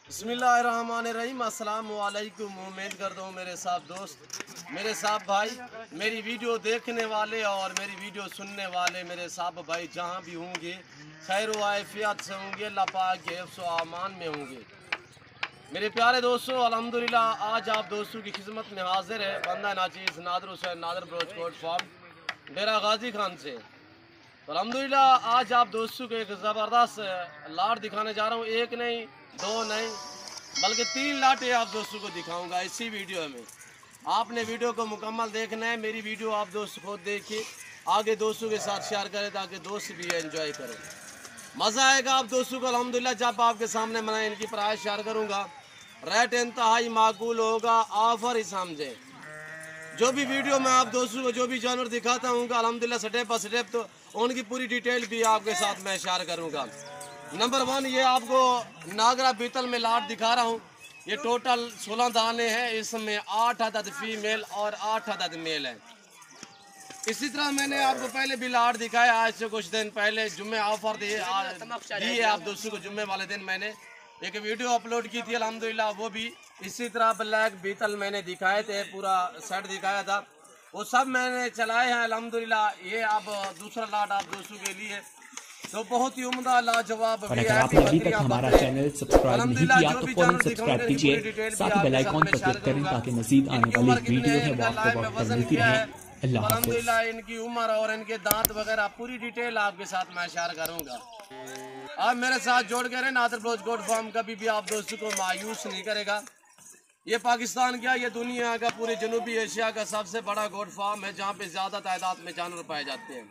बिस्मिल्लाहिर्रहमानिर्रहीम। अस्सलाम वालेकुम। उम्मीद करता हूँ मेरे साथ दोस्त, मेरे साथ भाई, मेरी वीडियो देखने वाले और मेरी वीडियो सुनने वाले मेरे साथ भाई जहाँ भी होंगे खैर वाफियत से होंगे, अल्लाह पाक के हिफ्ज़ व अमान में होंगे। मेरे प्यारे दोस्तों, अल्हम्दुलिल्लाह आज आप दोस्तों की खिदमत में हाजिर है बंदा नाचीज़ नादर हुसैन नादर ब्रोचकोट फार्म डेरा गाजी खान से। तो अल्हम्दुलिल्लाह आज आप दोस्तों को एक ज़बरदस्त लाट दिखाने जा रहा हूँ। एक नहीं, दो नहीं, बल्कि 3 लाटें आप दोस्तों को दिखाऊंगा इसी वीडियो में। आपने वीडियो को मुकम्मल देखना है। मेरी वीडियो आप दोस्त खुद देखिए, आगे दोस्तों के साथ शेयर करें ताकि दोस्त भी एंजॉय करें। मज़ा आएगा आप दोस्तों को अल्हम्दुलिल्लाह जब आपके सामने मैं इनकी प्राइस शेयर करूँगा। रेट इंतहाई माकूल होगा, ऑफर ही समझे। जो भी वीडियो में आप दोस्तों को जो भी जानवर दिखाता हूँ अल्हम्दुलिल्लाह स्टेप बाय स्टेप तो उनकी पूरी डिटेल भी आपके साथ मैं शेयर करूँगा। नंबर 1 ये आपको नागरा बीतल में लाट दिखा रहा हूँ। ये टोटल 16 दाने हैं, इसमें 8 अदद फीमेल और 8 अदद मेल हैं। इसी तरह मैंने आपको पहले भी लाट दिखाया, आज से कुछ दिन पहले जुम्मे ऑफर दिए आप दोस्तों को। जुम्मे वाले दिन मैंने एक वीडियो अपलोड की थी अल्हम्दुलिल्लाह, वो भी इसी तरह ब्लैक बीतल मैंने दिखाए थे, पूरा सेट दिखाया था, वो सब मैंने चलाए हैं अल्हम्दुलिल्लाह। ये अब दूसरा लाट आप दोस्तों के लिए तो बहुत ही उम्दा लाजवाब। और अगर आपने अभी तक हमारा चैनल सब्सक्राइब नहीं किया तो फौरन सब्सक्राइब कीजिए, साथ ही बेल आइकॉन पर क्लिक करें ताकि मजीद आने वाली वीडियो है वो आपको वक्त पर मिलती रहे। अल्हम्दुलिल्लाह इनकी उम्र और इनके दांत वगैरह पूरी डिटेल आपके साथ मैं शेयर करूंगा। आप मेरे साथ जोड़ के रहे। नादर ब्रोच गोट फार्म कभी भी आप दोस्तों को मायूस नहीं करेगा। ये पाकिस्तान क्या, ये दुनिया का पूरे जनूबी एशिया का सबसे बड़ा गोट फार्म है जहाँ पे ज़्यादा तादाद में जानवर पाए जाते हैं।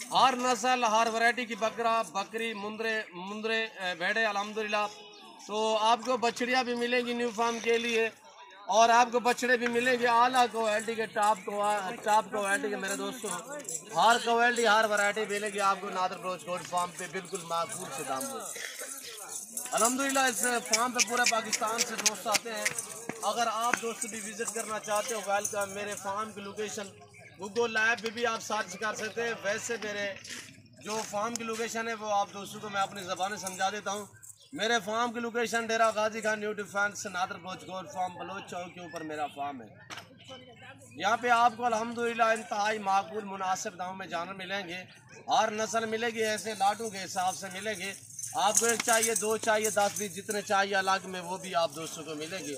हर नस्ल हर वैरायटी की बकरा बकरी मुंदरे भेड़े अल्हम्दुलिल्लाह। तो आपको बछड़ियाँ भी मिलेंगी न्यू फार्म के लिए और आपको बछड़े भी मिलेंगे आला क्वालिटी के टॉप क्वालिटी के मेरे दोस्तों। हर क्वालिटी हर वैरायटी मिलेगी आपको नादर ब्रोच गोट फार्म पे बिल्कुल माकूल से दाम में। अल्हम्दुलिल्लाह इस फार्म पे पूरे पाकिस्तान से दोस्त आते हैं। अगर आप दोस्त भी विजिट करना चाहते हो वेलकम। मेरे फार्म की लोकेशन गूगल मैप पे भी आप सर्च कर सकते हैं। वैसे मेरे जो फार्म की लोकेशन है वो आप दोस्तों को मैं अपनी ज़बान समझा देता हूँ। मेरे फार्म की location Dera Ghazi Khan new defence नादर broach goat farm Baloch Chowk के ऊपर मेरा फार्म है। यहाँ पे आपको अल्हम्दुलिल्लाह इंतहाई माकूल मुनासिब दामों में जानवर मिलेंगे। हर नस्ल मिलेगी, ऐसे लाटों के हिसाब से मिलेंगे। आपको एक चाहिए, 2 चाहिए, 10 20 जितने चाहिए अलग में वो भी आप दोस्तों को मिलेंगे।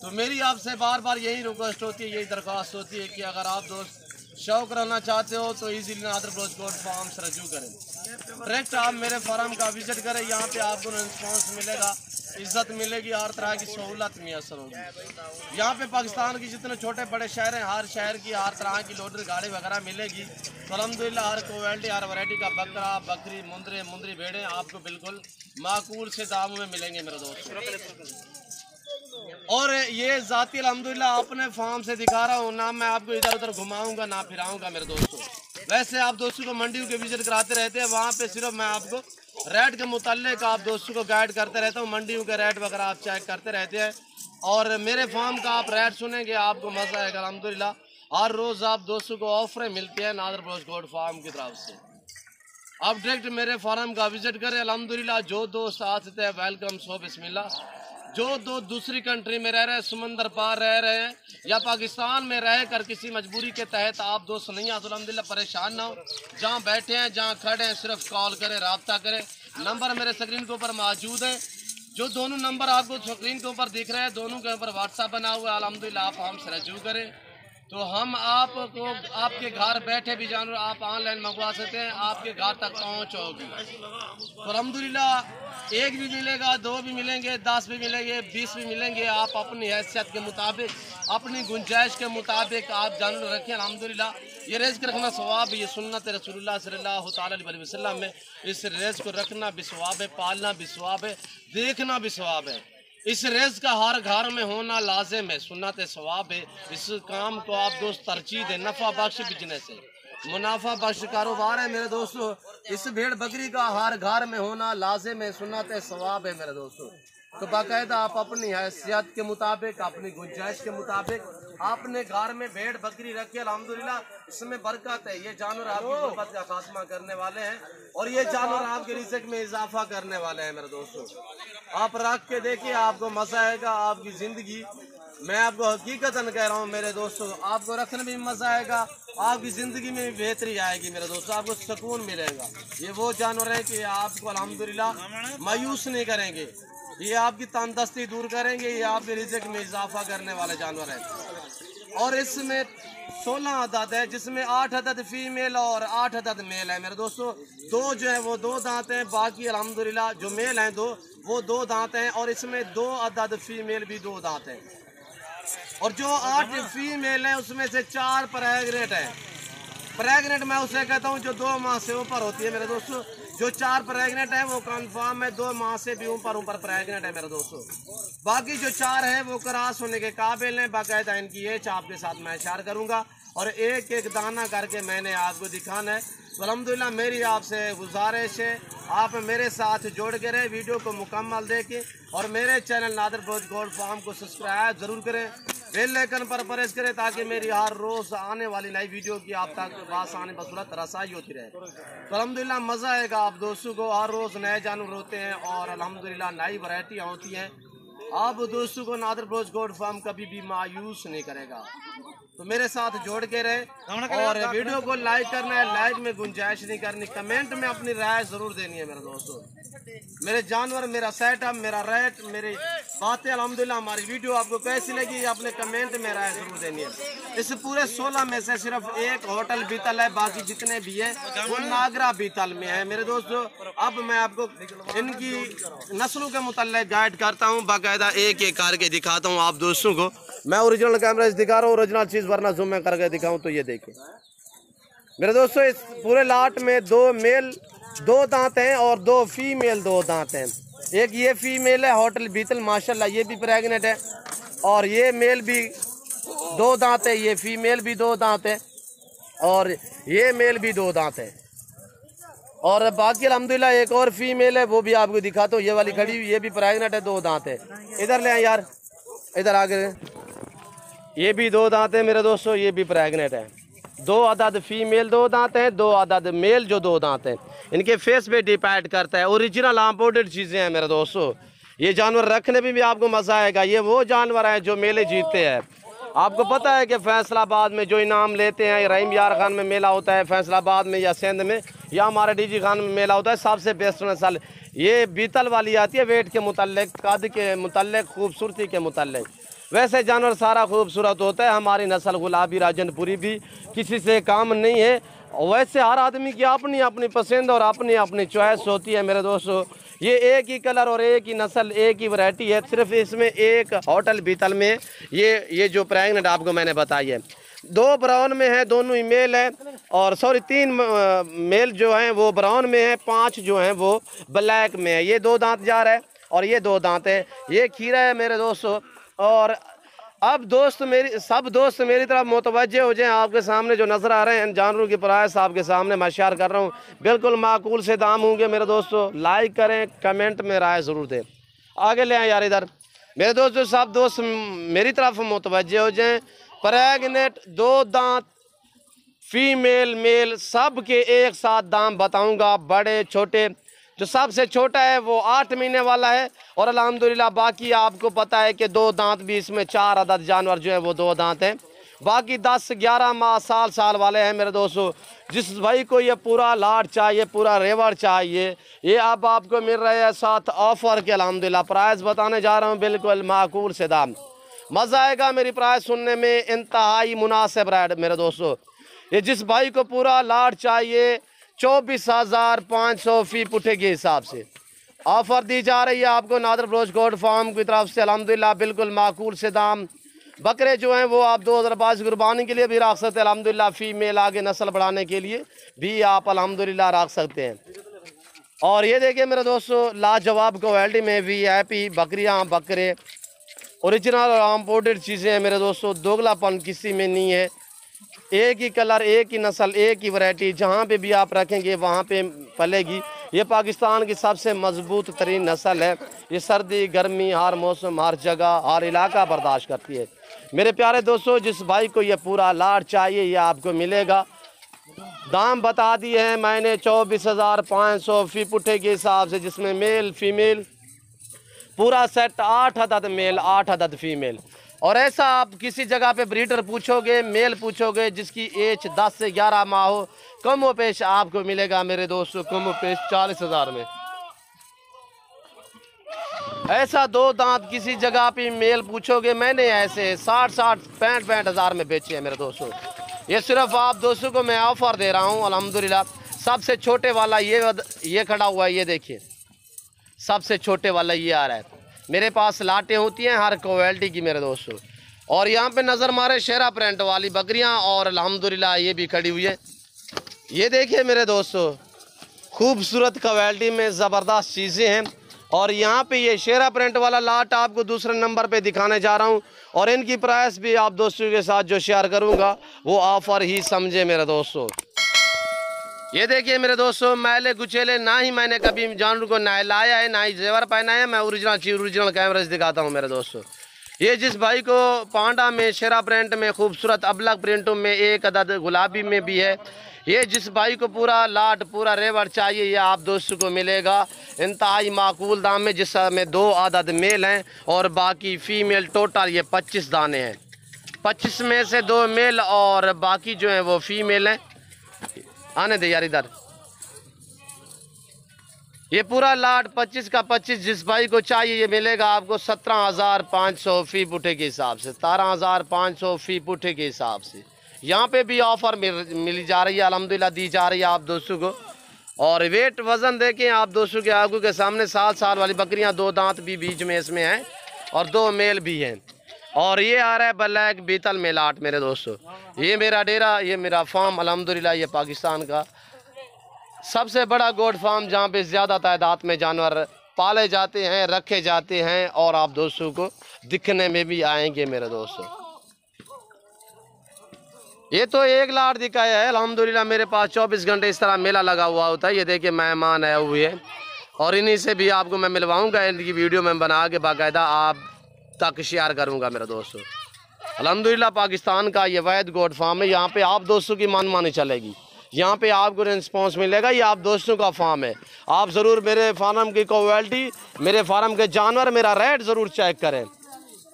तो मेरी आपसे बार बार यही रिक्वेस्ट होती है, यही दरख्वास्त होती है कि अगर आप दोस्त शौक रहना चाहते हो तो easily Nadir broach goat farm से रजू करें। डायरेक्ट आप मेरे फार्म का विजिट करें। यहाँ पे आपको रिस्पॉन्स मिलेगा, इज्जत मिलेगी, हर तरह की सहूलत मैसर होगी। यहाँ पे पाकिस्तान की जितने छोटे बड़े शहर हैं हर शहर की हर तरह की लोडर गाड़ी वगैरह मिलेगी। तो अल्हम्दुलिल्लाह हर क्वालिटी हर वैरायटी का बकरा बकरी मुंदरी भेड़े आपको बिल्कुल माकूल से दामों में मिलेंगे मेरे दोस्त। और ये जाती अल्हम्दुलिल्लाह अपने फार्म से दिखा रहा हूँ, ना मैं आपको इधर उधर घुमाऊंगा ना फिराऊंगा मेरे दोस्तों। वैसे आप दोस्तों को मंडियों के विजिट कराते रहते हैं, वहाँ पे सिर्फ मैं आपको रेट के मुताल्लिक आप दोस्तों को गाइड करते रहता हूँ। मंडियों के रेट वगैरह आप चेक करते रहते हैं और मेरे फार्म का आप रेट सुनेंगे आपको मज़ा आएगा अल्हम्दुलिल्लाह। हर रोज़ आप दोस्तों को ऑफरें मिलती है नादर ब्रोच गोट फार्म की तरफ से। आप डायरेक्ट मेरे फार्म का विजिट करें अल्हम्दुलिल्लाह। जो दोस्त आ सकते हैं वेलकम, सो बिस्मिल्लाह। जो दो दूसरी कंट्री में रह रहे हैं, समंदर पार रह रहे हैं या पाकिस्तान में रह कर किसी मजबूरी के तहत आप दोस्त नहीं आते अल्हम्दुलिल्लाह परेशान ना हो। जहाँ बैठे हैं जहाँ खड़े हैं सिर्फ कॉल करें, रब्ता करें। नंबर मेरे स्क्रीन के ऊपर मौजूद है। जो दोनों नंबर आपको स्क्रीन के ऊपर दिख रहे हैं दोनों के ऊपर व्हाट्सअप बना हुआ है अल्हम्दुलिल्लाह। आप हमसे रजू करें तो हम आपको आपके घर बैठे भी जानवर आप ऑनलाइन मंगवा सकते हैं, आपके घर तक पहुँच होगी। तो अल्हम्दुलिल्लाह एक भी मिलेगा, 2 भी मिलेंगे, 10 भी मिलेंगे, 20 भी मिलेंगे। आप अपनी हैसियत के मुताबिक अपनी गुंजाइश के मुताबिक आप जानवर रखें अल्हम्दुलिल्लाह। ये रिज़्क़ रखना सवाब है, ये सुन्नत रसूलुल्लाह सल्लल्लाहु अलैहि वसल्लम में इस रिज़्क़ को रखना भी सवाब है, पालना भी सवाब है, देखना भी सवाब है। इस रिज़्क़ का हर घर में होना लाजिम है, सुन्नत सवाब है। इस काम को आप दोस्त तरजीह दें, नफ़ा बख्श बिजनेस है। मुनाफा बख्श कारोबार है मेरे दोस्तों। इस भेड़ बकरी का हर घर में होना लाजिम है, सुन्नत है, सवाब है मेरे दोस्तों। तो बाकायदा आप अपनी हैसियत के मुताबिक, अपनी गुंजाइश के मुताबिक आपने घर में भेड़ बकरी रखी, अल्हम्दुलिल्लाह इसमें बरकत है। ये जानवर आपकी गुर्बत का खात्मा करने वाले हैं और ये जानवर आपके रिज़्क़ में इजाफा करने वाले हैं मेरे दोस्तों। आप रख के देखिए, आपको मजा आएगा। आपकी जिंदगी, मैं आपको हकीकतन कह रहा हूँ मेरे दोस्तों, आपको रखने में भी मजा आएगा, आपकी जिंदगी में भी बेहतरी आएगी मेरे दोस्तों, आपको सुकून मिलेगा। ये वो जानवर है कि आपको अल्हम्दुलिल्लाह मायूस नहीं करेंगे, ये आपकी तंदुरुस्ती दूर करेंगे, ये आपके रिज़्क़ में इजाफा करने वाले जानवर हैं। और इसमें 16 अदद है, जिसमें 8 अदद फीमेल और 8 अदद मेल है मेरे दोस्तों। 2 जो है वो 2 दांत हैं, बाकी अल्हम्दुलिल्लाह जो मेल हैं 2 वो 2 दांत हैं, और इसमें 2 अदद फीमेल भी 2 दांत हैं। और जो 8 फीमेल है उसमें से 4 प्रेग्नेंट है। प्रेग्नेंट मैं उसे कहता हूँ जो 2 माह से ऊपर होती है मेरे दोस्तों। जो 4 प्रेग्नेंट है वो कंफर्म है 2 माह से भी ऊपर प्रेग्नेंट है मेरे दोस्तों। बाकी जो 4 है वो क्रॉस होने के काबिल हैं। बाकायदा इनकी एज आपके साथ मैं शेयर करूंगा और एक एक दाना करके मैंने आपको दिखाना है। तो अल्हम्दुलिल्लाह मेरी आपसे गुजारिश है, आप मेरे साथ जोड़ के रहे, वीडियो को मुकम्मल देखें और मेरे channel Nadir Baloch gold farm को सब्सक्राइब ज़रूर करें, बेल आइकन पर प्रेस करें ताकि मेरी हर रोज़ आने वाली नई वीडियो की आप तक पास आने बसूरत रसाई होती रहे। तो अल्हम्दुलिल्लाह मज़ा आएगा आप दोस्तों को। हर रोज़ नए जानवर होते हैं और अल्हम्दुलिल्लाह नई वैरायटियाँ होती हैं। आप दोस्तों को नादिर ब्लोच गोल्ड फार्म कभी भी मायूस नहीं करेगा। तो मेरे साथ जोड़ के रहे और वीडियो को लाइक करना है, लाइक में गुंजाइश नहीं करनी, कमेंट में अपनी राय जरूर देनी है मेरे दोस्तों। मेरे जानवर, मेरा सेटअप, मेरा रेट, मेरी बातें, अल्हम्दुलिल्लाह हमारी वीडियो आपको कैसी लगी अपने कमेंट में राय जरूर देनी है। इस पूरे 16 में से सिर्फ एक होटल बीतल है, बाकी जितने भी हैं वो नागरा बीतल में है मेरे दोस्तों। अब मैं आपको इनकी नस्लों के मुताल्लिक गाइड करता हूँ, बाकायदा एक एक करके दिखाता हूँ आप दोस्तों को। मैं ओरिजिनल कैमरा से दिखा रहा हूँ, ओरिजिनल चीज़, वरना जूम में करके दिखाऊँ तो ये देखें मेरे दोस्तों। इस पूरे लाट में 2 मेल 2 दांत हैं और 2 फीमेल 2 दांत हैं। एक ये फीमेल है होटल बीतल माशाल्लाह, ये भी प्रेग्नेंट है, और ये मेल भी 2 दांत है, ये फीमेल भी 2 दांत है और ये मेल भी 2 दांत है। और बाकी अल्हम्दुलिल्लाह एक और फीमेल है, वो भी आपको दिखाता हूँ, ये वाली खड़ी हुई, ये भी प्रेग्नेंट है, 2 दांत है। इधर ले आए यार, इधर आगे, ये भी 2 दांत है मेरे दोस्तों, ये भी प्रेग्नेंट है। 2 अदद फीमेल 2 दांत हैं, 2 अदद मेल जो 2 दांत हैं। इनके फेस पे डिपेंड करता है, ओरिजिनल इम्पोर्टेड चीज़ें हैं मेरे दोस्तों। ये जानवर रखने में भी आपको मज़ा आएगा। ये वो जानवर हैं जो मेले जीतते हैं। आपको पता है कि फैसलाबाद में जो इनाम लेते हैं, रहीम यार खान में मेला होता है फैसलाबाद में, या सिंध में, या हमारे डीजी खान में मेला होता है, सबसे बेस्ट नस्ल ये बीतल वाली आती है। वेट के मुताल्लिक, कद के मुताल्लिक, खूबसूरती के मुताल्लिक। वैसे जानवर सारा खूबसूरत होता है, हमारी नस्ल गुलाबी राजनपुरी भी किसी से काम नहीं है। वैसे हर आदमी की अपनी अपनी पसंद और अपनी अपनी चॉइस होती है मेरे दोस्तों। ये एक ही कलर और एक ही नस्ल, एक ही वैरायटी है। सिर्फ इसमें एक होटल बीतल में ये जो प्रेग्नेंट आपको मैंने बताई है, 2 ब्राउन में है, दोनों ही मेल है, और सॉरी 3 मेल जो हैं वो ब्राउन में है, 5 जो हैं वो ब्लैक में है। ये 2 दांत जा रहा है और ये 2 दांत है। ये खीरा है मेरे दोस्तों। और अब सब दोस्त मेरी तरफ मुतवज्जे हो जाएं। आपके सामने जो नज़र आ रहे हैं जानवरों की प्राइस आपके सामने मैं शेयर कर रहा हूँ, बिल्कुल माकूल से दाम होंगे मेरे दोस्तों। लाइक करें, कमेंट में राय ज़रूर दें। आगे ले आए यार इधर मेरे दोस्तों, सब दोस्त मेरी तरफ मुतवज्जे हो जाएं। प्रेग्नेंट 2 दांत फीमेल मेल सब के एक साथ दाम बताऊँगा, बड़े छोटे। जो सबसे छोटा है वो 8 महीने वाला है, और अल्हम्दुलिल्लाह बाकी आपको पता है कि 2 दांत भी, इसमें 4 अदद जानवर जो है वो 2 दांत हैं। बाकी 10, 11 माह, साल वाले हैं मेरे दोस्तों। जिस भाई को ये पूरा लाट चाहिए, पूरा रेवर चाहिए, ये अब आपको मिल रहे हैं साथ ऑफर के। अल्हम्दुलिल्लाह प्राइस बताने जा रहा हूँ बिल्कुल माकूल से दाम। मज़ा आएगा मेरी प्राइस सुनने में, इंतहाई मुनासिब रेट मेरे दोस्तों। ये जिस भाई को पूरा लाट चाहिए 24,500 फी पुठे के हिसाब से ऑफ़र दी जा रही है आपको नादिर ब्लोच गोल्ड फार्म की तरफ से। अल्हम्दुलिल्लाह बिल्कुल माकूल से दाम। बकरे जो हैं वो आप 2022 कुर्बानी के लिए भी रख सकते हैं। अल्हम्दुलिल्लाह फीमेल आगे नस्ल बढ़ाने के लिए भी आप अल्हम्दुलिल्लाह रख सकते हैं। और ये देखिए मेरे दोस्तों, लाजवाब क्वालिटी में VIP बकरियाँ, बकरे ओरिजिनल और इम्पोर्टेड चीज़ें हैं मेरे दोस्तों। दोगलापन किसी में नहीं है। एक ही कलर, एक ही नस्ल, एक ही वैरायटी, जहाँ पे भी आप रखेंगे वहाँ पे पलेगी। ये पाकिस्तान की सबसे मजबूत तरीन नस्ल है। ये सर्दी गर्मी हर मौसम हर जगह हर इलाका बर्दाश्त करती है। मेरे प्यारे दोस्तों, जिस भाई को ये पूरा लाट चाहिए ये आपको मिलेगा। दाम बता दिए हैं मैंने 24,500 फी पुट्ठे के हिसाब से, जिसमें मेल फीमेल पूरा सेट 8 अदद मेल 8 अदद फीमेल। और ऐसा आप किसी जगह पे ब्रीडर पूछोगे, मेल पूछोगे जिसकी एज 10 से 11 माह हो, कम व पेश आपको मिलेगा मेरे दोस्तों, कम व पेश 40,000 में। ऐसा 2 दांत किसी जगह पे मेल पूछोगे, मैंने ऐसे 60-60 65 हज़ार में बेचे हैं मेरे दोस्तों। ये सिर्फ आप दोस्तों को मैं ऑफर दे रहा हूँ अल्हम्दुलिल्लाह। सबसे छोटे वाला ये खड़ा हुआ है, ये देखिए सबसे छोटे वाला ये आ रहा है। मेरे पास लाटें होती हैं हर क्वालिटी की मेरे दोस्तों। और यहाँ पे नज़र मारे शेरा प्रिंट वाली बकरियाँ, और अल्हम्दुलिल्लाह ये भी खड़ी हुई है। ये देखिए मेरे दोस्तों, खूबसूरत क्वालिटी में ज़बरदस्त चीज़ें हैं। और यहाँ पे ये शेरा प्रिंट वाला लाट आपको दूसरे नंबर पे दिखाने जा रहा हूँ, और इनकी प्राइस भी आप दोस्तों के साथ जो शेयर करूँगा वो ऑफ़र ही समझे मेरे दोस्तों। ये देखिए मेरे दोस्तों, मैले गुचेले ना ही मैंने कभी जानवर को नहलाया है ना ही जेवर पहना है। मैं ओरिजिनल कैमरे से दिखाता हूँ मेरे दोस्तों। ये जिस भाई को पांडा में शेरा प्रिंट में खूबसूरत अबलग प्रिंटों में एक अदद गुलाबी में भी है, ये जिस भाई को पूरा लाट पूरा रेवर चाहिए ये आप दोस्तों को मिलेगा इंतहाई माकूल दाम में, जिसमें 2 अदद मेल हैं और बाकी फीमेल। टोटल ये 25 दाने हैं, 25 में से 2 मेल और बाकी जो है वो फीमेल हैं। आने दे यार इधर। ये पूरा लाट 25 का 25 जिस भाई को चाहिए ये मिलेगा आपको 17,500 फी पुट्ठे के हिसाब से, 17,500 फी पुट्ठे के हिसाब से। यहाँ पे भी ऑफर मिली जा रही है अल्हम्दुलिल्लाह, दी जा रही है आप दोस्तों को। और वेट वज़न देखें आप दोस्तों के आगू के सामने 7 साल वाली बकरियाँ, 2 दांत भी बीच में इसमें हैं और 2 मेल भी हैं। और ये आ रहा है ब्लैक बीतल में लाट मेरे दोस्तों। ये मेरा डेरा, ये मेरा फार्म अल्हम्दुलिल्लाह, ये पाकिस्तान का सबसे बड़ा गोट फार्म जहाँ पे ज़्यादा तादाद में जानवर पाले जाते हैं, रखे जाते हैं और आप दोस्तों को दिखने में भी आएंगे मेरे दोस्तों। ये तो एक लाट दिखाया है अल्हम्दुलिल्लाह। मेरे पास 24 घंटे इस तरह मेला लगा हुआ होता है। ये देखिए मेहमान आए हुए हैं और इन्हीं से भी आपको मैं मिलवाऊंगा। इनकी वीडियो मैं बना के बाकायदा आप तक शेयर करूंगा मेरे दोस्तों। अल्हम्दुलिल्लाह पाकिस्तान का ये वैद गोट फार्म है। यहाँ पे आप दोस्तों की मनमानी चलेगी, यहाँ पे आपको रिस्पॉन्स मिलेगा। ये आप दोस्तों का फार्म है। आप ज़रूर मेरे फार्म की क्वालिटी, मेरे फार्म के जानवर, मेरा रेट ज़रूर चेक करें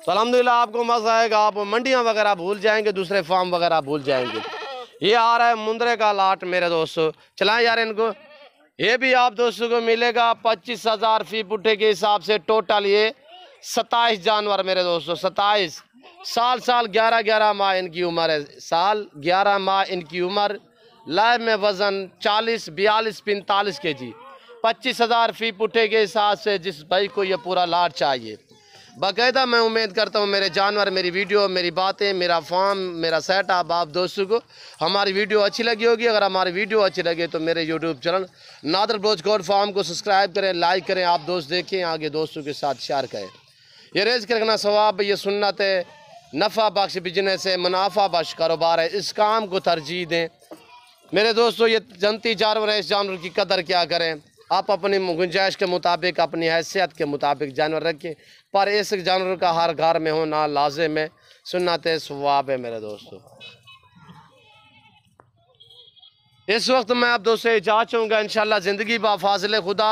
तो अल्हम्दुलिल्लाह आपको मज़ा आएगा। आप मंडियाँ वगैरह भूल जाएंगे, दूसरे फार्म वगैरह भूल जाएंगे। ये आ रहा है मुंद्रे का लाट मेरे दोस्तों, चलाएं यार इनको। ये भी आप दोस्तों को मिलेगा 25,000 फी पुट्ठे के हिसाब से। टोटल ये 27 जानवर मेरे दोस्तों, 27 साल 11 माह इनकी उम्र है, साल 11 माह इनकी उम्र। लाइव में वज़न 40, 42, 45 kg। 25,000 फी पुट्ठे के हिसाब से जिस भाई को ये पूरा लाट चाहिए बाकायदा। मैं उम्मीद करता हूँ मेरे जानवर, मेरी वीडियो, मेरी बातें, मेरा फार्म, मेरा सेटअप आप दोस्तों को हमारी वीडियो अच्छी लगी होगी। अगर हमारी वीडियो अच्छी लगे तो मेरे YouTube channel Nadir Baloch goat farm को सब्सक्राइब करें, लाइक करें, आप दोस्त देखें, आगे दोस्तों के साथ शेयर करें। ये रिज़्क़ रखना सवाब, ये सुन्नत है, नफ़ा बख्श बिजनेस है, मुनाफा बख्श कारोबार है। इस काम को तरजीह दें मेरे दोस्तों। ये जनती जानवर है, इस जानवर की कदर क्या करें। आप अपनी गुंजाइश के मुताबिक, अपनी हैसियत के मुताबिक जानवर रखें, पर इस जानवर का हर घर में होना लाजिम है, सुन्नत है, सवाब है मेरे दोस्तों। इस वक्त मैं आप दोस्तों इजाज़त चाहूँगा, इंशाल्लाह ज़िंदगी बाफाज़िल खुदा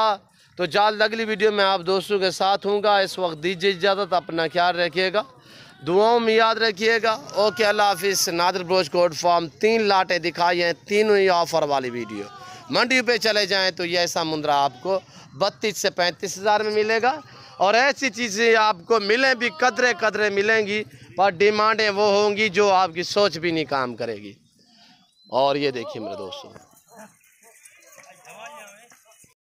तो जल्द अगली वीडियो में आप दोस्तों के साथ हूँगा। इस वक्त दीजिए इजाज़त, अपना ख्याल रखिएगा, दुआओं में याद रखिएगा। ओके, अल्लाह हाफिज़। नादर बलोच गोट फार्म 3 लाटें दिखाई हैं, तीनों ही ऑफ़र वाली वीडियो। मंडी पे चले जाएं तो ये ऐसा मुंद्रा आपको 32 से 35 हज़ार में मिलेगा। और ऐसी चीज़ें आपको मिलें भी कदरे मिलेंगी, पर डिमांडें वो होंगी जो आपकी सोच भी नहीं काम करेगी। और ये देखिए मेरे दोस्तों,